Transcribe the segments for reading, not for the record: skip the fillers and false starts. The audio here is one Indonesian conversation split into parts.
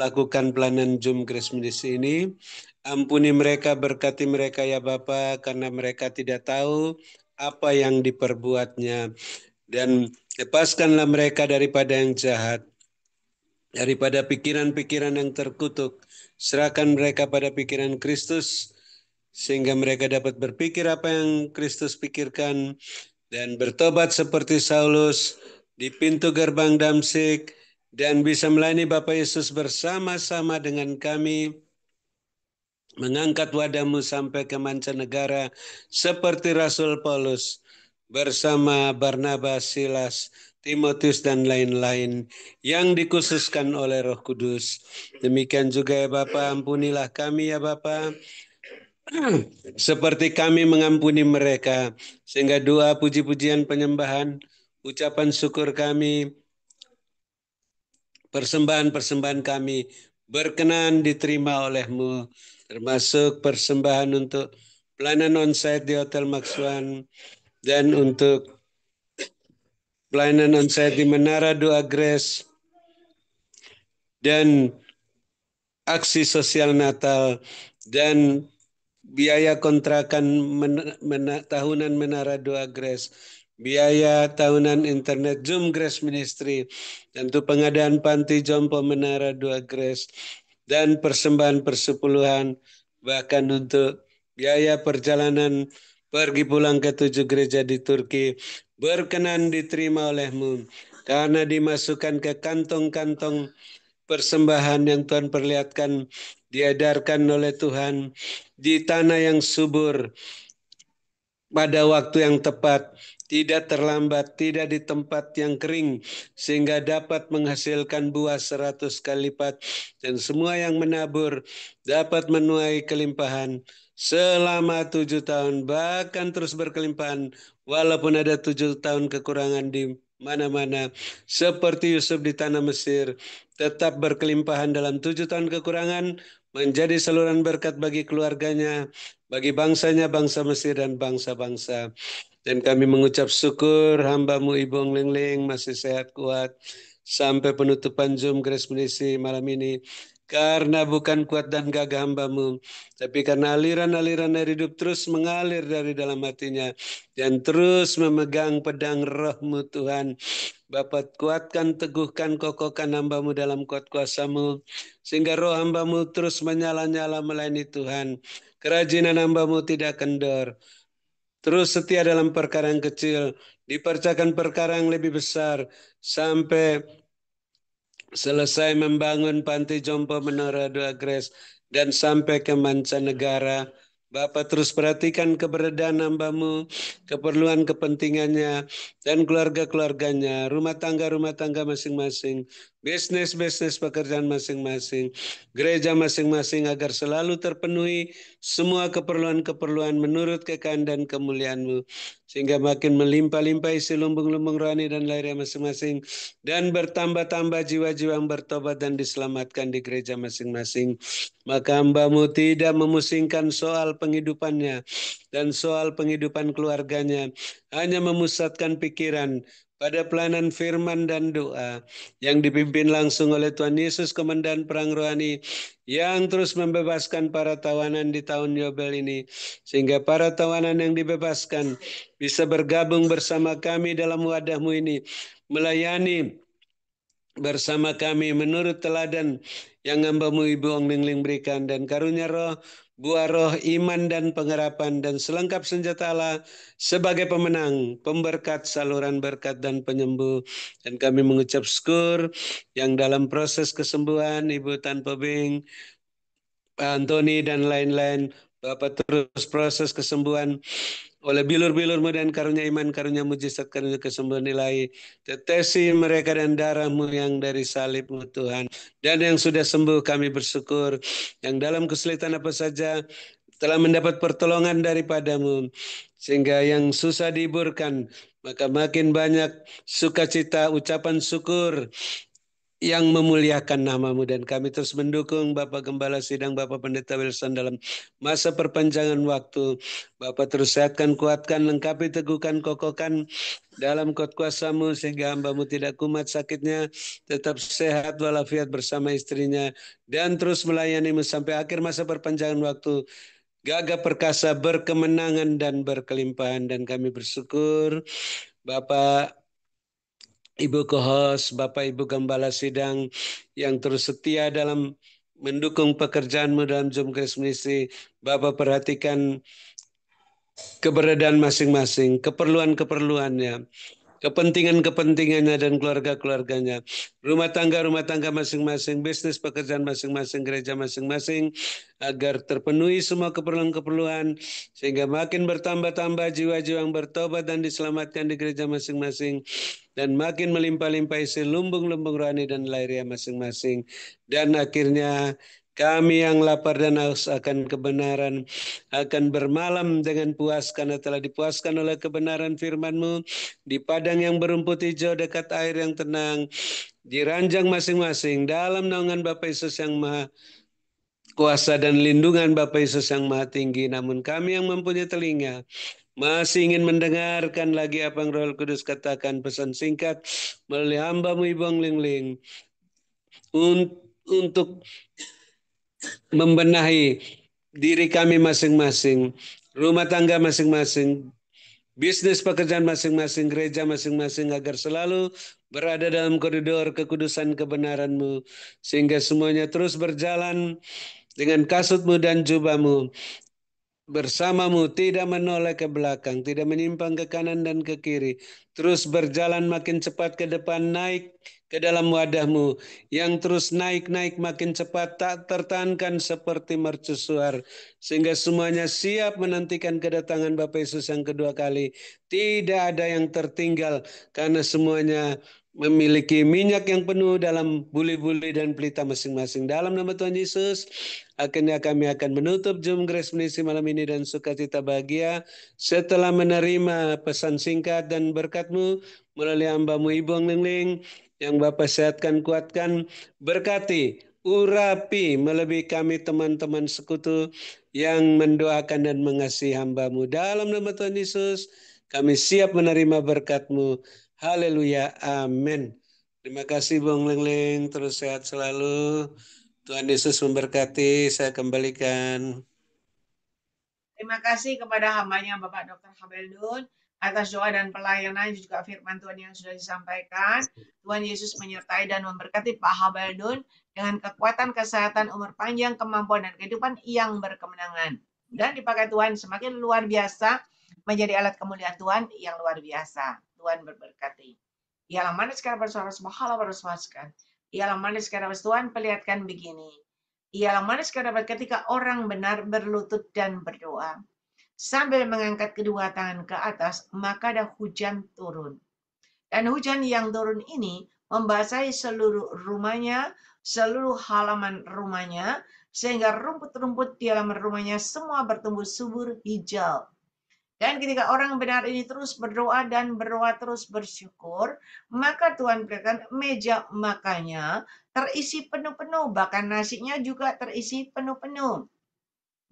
melakukan pelayanan Zoom Grace Ministry ini. Ampuni mereka, berkati mereka ya Bapa, karena mereka tidak tahu apa yang diperbuatnya. Dan lepaskanlah mereka daripada yang jahat, daripada pikiran-pikiran yang terkutuk. Serahkan mereka pada pikiran Kristus, sehingga mereka dapat berpikir apa yang Kristus pikirkan, dan bertobat seperti Saulus di pintu gerbang Damsik, dan bisa melayani Bapak Yesus bersama-sama dengan kami, mengangkat wadahmu sampai ke mancanegara seperti Rasul Paulus bersama Barnabas, Silas, Timotius dan lain-lain yang dikhususkan oleh Roh Kudus. Demikian juga ya Bapa, ampunilah kami ya Bapa, seperti kami mengampuni mereka, sehingga doa, puji-pujian, penyembahan, ucapan syukur kami, persembahan-persembahan kami berkenan diterima oleh-Mu, termasuk persembahan untuk pelayanan onsite di Hotel Maxwan dan untuk pelayanan onsite di Menara Doa Grace dan aksi sosial Natal dan biaya kontrakan tahunan Menara Doa Grace, biaya tahunan internet Zoom Grace Ministry, tentu pengadaan panti jompo Menara Doa Grace, dan persembahan persepuluhan, bahkan untuk biaya perjalanan pergi pulang ke 7 gereja di Turki, berkenan diterima oleh-Mu, karena dimasukkan ke kantong-kantong persembahan yang Tuhan perlihatkan, diedarkan oleh Tuhan di tanah yang subur pada waktu yang tepat, tidak terlambat, tidak di tempat yang kering, sehingga dapat menghasilkan buah 100 kali lipat, dan semua yang menabur dapat menuai kelimpahan selama 7 tahun, bahkan terus berkelimpahan, walaupun ada 7 tahun kekurangan di mana-mana, seperti Yusuf di tanah Mesir, tetap berkelimpahan dalam 7 tahun kekurangan, menjadi saluran berkat bagi keluarganya, bagi bangsanya, bangsa Mesir dan bangsa-bangsa. Dan kami mengucap syukur hamba-Mu Ibu Ong Ling Ling masih sehat kuat sampai penutupan Zoom Grace Ministry malam ini. Karena bukan kuat dan gagah hamba-Mu, tapi karena aliran-aliran air hidup terus mengalir dari dalam hatinya dan terus memegang pedang Roh-Mu Tuhan. Bapa, kuatkan, teguhkan, kokohkan hamba-Mu dalam kuat kuasa-Mu, sehingga roh hamba-Mu terus menyala-nyala melayani Tuhan. Kerajinan hamba-Mu tidak kendor. Terus setia dalam perkara yang kecil, dipercayakan perkara yang lebih besar, sampai selesai membangun panti jompo Menara Doa Grace dan sampai ke mancanegara. Bapak terus perhatikan keberadaan hamba-Mu, keperluan kepentingannya, dan keluarga-keluarganya, rumah tangga masing-masing, bisnis pekerjaan masing-masing, gereja masing-masing, agar selalu terpenuhi semua keperluan-keperluan menurut kekayaan dan kemuliaan-Mu, sehingga makin melimpah-limpah isi lumbung-lumbung rohani dan lahirnya masing-masing, dan bertambah-tambah jiwa-jiwa yang bertobat dan diselamatkan di gereja masing-masing. Maka hamba-Mu tidak memusingkan soal penghidupannya dan soal penghidupan keluarganya, hanya memusatkan pikiran pada pelayanan firman dan doa yang dipimpin langsung oleh Tuhan Yesus, Komandan Perang Rohani, yang terus membebaskan para tawanan di tahun Yobel ini, sehingga para tawanan yang dibebaskan bisa bergabung bersama kami dalam wadah-Mu ini, melayani bersama kami menurut teladan yang hamba-Mu Ibu Ong Ling Ling berikan, dan karunia roh, buah roh, iman dan pengharapan, dan selengkap senjata Allah sebagai pemenang, pemberkat, saluran berkat dan penyembuh. Dan kami mengucap syukur yang dalam proses kesembuhan Ibu Tan Pobing, Pak Antoni dan lain-lain, Bapak terus proses kesembuhan oleh bilur-bilur-Mu dan karunia iman, karunia mujizat, karunia kesembuhan ilahi. Tetesi mereka dan darah-Mu yang dari salib-Mu Tuhan. Dan yang sudah sembuh kami bersyukur, yang dalam kesulitan apa saja telah mendapat pertolongan daripada-Mu, sehingga yang susah dihiburkan, maka makin banyak sukacita, ucapan syukur yang memuliakan nama-Mu, dan kami terus mendukung Bapak Gembala Sidang, Bapak Pendeta Wilson dalam masa perpanjangan waktu. Bapak terus sehatkan, kuatkan, lengkapi, teguhkan, kokohkan dalam kuat kuasa-Mu sehingga hamba-Mu tidak kumat sakitnya, tetap sehat walafiat bersama istrinya, dan terus melayani-Mu sampai akhir masa perpanjangan waktu. Gagah perkasa, berkemenangan dan berkelimpahan, dan kami bersyukur Bapak Ibu Kohos, Bapak Ibu Gembala Sidang yang terus setia dalam mendukung pekerjaanmu dalam Zoom Grace Ministry. Bapak perhatikan keberadaan masing-masing, keperluan-keperluannya, kepentingan-kepentingannya dan keluarga-keluarganya, rumah tangga masing-masing, bisnis pekerjaan masing-masing, gereja masing-masing, agar terpenuhi semua keperluan-keperluan, sehingga makin bertambah-tambah jiwa-jiwa yang bertobat dan diselamatkan di gereja masing-masing, dan makin melimpah-limpah isi lumbung-lumbung rohani dan lahiriah masing-masing. Dan akhirnya kami yang lapar dan haus akan kebenaran akan bermalam dengan puas karena telah dipuaskan oleh kebenaran firman-Mu di padang yang berumput hijau dekat air yang tenang, di ranjang masing-masing dalam naungan Bapa Yesus yang Maha Kuasa dan lindungan Bapa Yesus yang Maha Tinggi. Namun kami yang mempunyai telinga masih ingin mendengarkan lagi apa yang Roh Kudus katakan, pesan singkat melalui hamba-Mu Ibu Ling untuk membenahi diri kami masing-masing, rumah tangga masing-masing, bisnis pekerjaan masing-masing, gereja masing-masing, agar selalu berada dalam koridor kekudusan kebenaran-Mu, sehingga semuanya terus berjalan dengan kasut-Mu dan jubah-Mu, bersama-Mu, tidak menoleh ke belakang, tidak menyimpang ke kanan dan ke kiri, terus berjalan makin cepat ke depan, naik ke dalam wadah-Mu, yang terus naik-naik makin cepat, tak tertahankan seperti mercusuar, sehingga semuanya siap menantikan kedatangan Bapa Yesus yang kedua kali. Tidak ada yang tertinggal, karena semuanya memiliki minyak yang penuh dalam buli-buli dan pelita masing-masing. Dalam nama Tuhan Yesus, akhirnya kami akan menutup Zoom Grace Ministry malam ini dan sukacita bahagia setelah menerima pesan singkat dan berkat-Mu melalui hamba-Mu Ibu Ling yang Bapak sehatkan, kuatkan, berkati, urapi melebihi kami teman-teman sekutu yang mendoakan dan mengasihi hamba-Mu. Dalam nama Tuhan Yesus, kami siap menerima berkat-Mu. Haleluya, amin. Terima kasih Bung Leng, terus sehat selalu. Tuhan Yesus memberkati, saya kembalikan. Terima kasih kepada hambanya Bapak Dr. Habeldun atas doa dan pelayanan juga firman Tuhan yang sudah disampaikan. Tuhan Yesus menyertai dan memberkati Pak Habeldun dengan kekuatan, kesehatan, umur panjang, kemampuan, dan kehidupan yang berkemenangan. Dan dipakai Tuhan semakin luar biasa menjadi alat kemuliaan Tuhan yang luar biasa. Tuhan berberkati. Ialah manis sekarang bersuara sebahala bersuaskan. Ialah manis sekarang Tuhan perlihatkan begini. Ialah manis dapat ketika orang benar berlutut dan berdoa. Sambil mengangkat kedua tangan ke atas, maka ada hujan turun. Dan hujan yang turun ini membasahi seluruh rumahnya, seluruh halaman rumahnya, sehingga rumput-rumput di halaman rumahnya semua bertumbuh subur hijau. Dan ketika orang benar ini terus berdoa dan berdoa terus bersyukur, maka Tuhan berikan meja makannya terisi penuh-penuh, bahkan nasinya juga terisi penuh-penuh.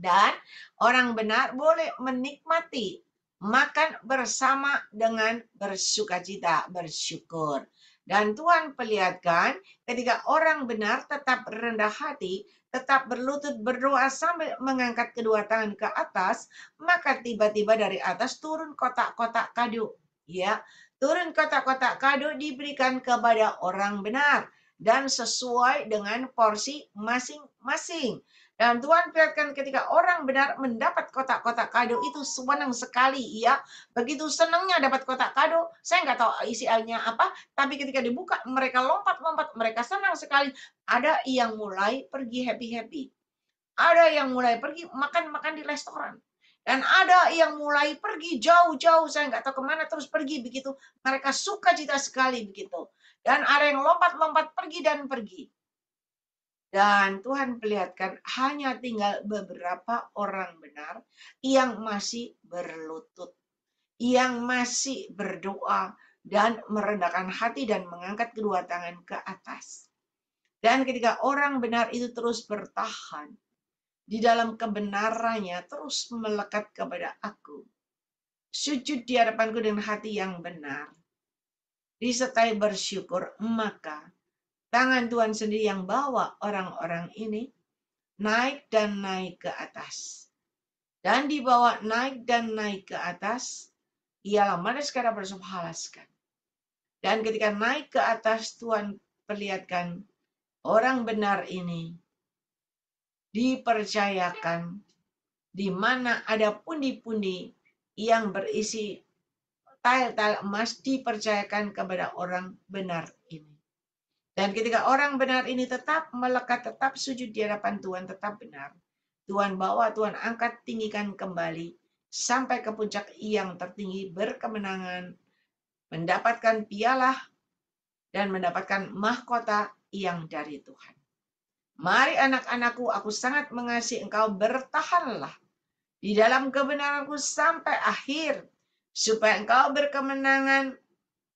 Dan orang benar boleh menikmati makan bersama dengan bersukacita, bersyukur. Dan Tuhan perlihatkan ketika orang benar tetap rendah hati, tetap berlutut berdoa sambil mengangkat kedua tangan ke atas, maka tiba-tiba dari atas turun kotak-kotak kado. Ya, turun kotak-kotak kado diberikan kepada orang benar dan sesuai dengan porsi masing-masing. Dan Tuhan perlihatkan ketika orang benar mendapat kotak-kotak kado itu senang sekali, ya. Begitu senangnya dapat kotak kado, saya nggak tahu isinya apa, tapi ketika dibuka mereka lompat-lompat, mereka senang sekali. Ada yang mulai pergi happy-happy. Ada yang mulai pergi makan-makan di restoran. Dan ada yang mulai pergi jauh-jauh, saya nggak tahu kemana, terus pergi begitu. Mereka sukacita sekali begitu. Dan ada yang lompat-lompat pergi dan pergi. Dan Tuhan perlihatkan hanya tinggal beberapa orang benar yang masih berlutut, yang masih berdoa dan merendahkan hati dan mengangkat kedua tangan ke atas. Dan ketika orang benar itu terus bertahan di dalam kebenarannya, terus melekat kepada aku, sujud di hadapanku dengan hati yang benar, disertai bersyukur, maka tangan Tuhan sendiri yang bawa orang-orang ini naik dan naik ke atas. Dan dibawa naik dan naik ke atas, ialah mana sekarang bersuhalaskan. Dan ketika naik ke atas, Tuhan perlihatkan orang benar ini dipercayakan di mana ada pundi-pundi yang berisi tael-tael emas dipercayakan kepada orang benar ini. Dan ketika orang benar ini tetap melekat, tetap sujud di hadapan Tuhan, tetap benar, Tuhan bawa, Tuhan angkat, tinggikan kembali sampai ke puncak yang tertinggi, berkemenangan, mendapatkan piala dan mendapatkan mahkota yang dari Tuhan. Mari anak-anakku, aku sangat mengasihi engkau, bertahanlah di dalam kebenaranku sampai akhir, supaya engkau berkemenangan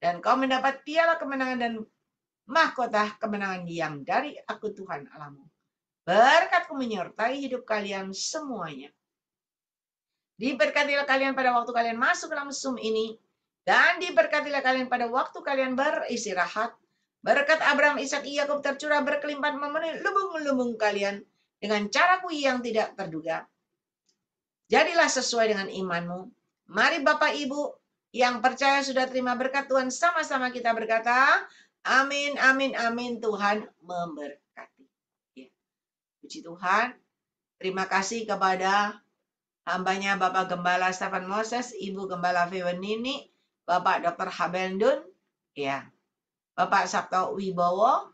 dan engkau mendapat piala kemenangan dan mahkota kemenangan yang dari aku Tuhan Allahmu. Berkatku menyertai hidup kalian semuanya. Diberkatilah kalian pada waktu kalian masuk dalam Zoom ini, dan diberkatilah kalian pada waktu kalian beristirahat. Berkat Abraham, Ishak, Yakub tercurah berkelimpahan memenuhi lubung-lubung kalian dengan caraku yang tidak terduga. Jadilah sesuai dengan imanmu. Mari Bapak Ibu yang percaya sudah terima berkat Tuhan, sama-sama kita berkata, amin, amin, amin. Tuhan memberkati. Ya. Puji Tuhan. Terima kasih kepada hambanya Bapak Gembala Stefan Moses, Ibu Gembala Fewenini, Bapak Dr. Habel Dun, ya, Bapak Sabto Wibowo,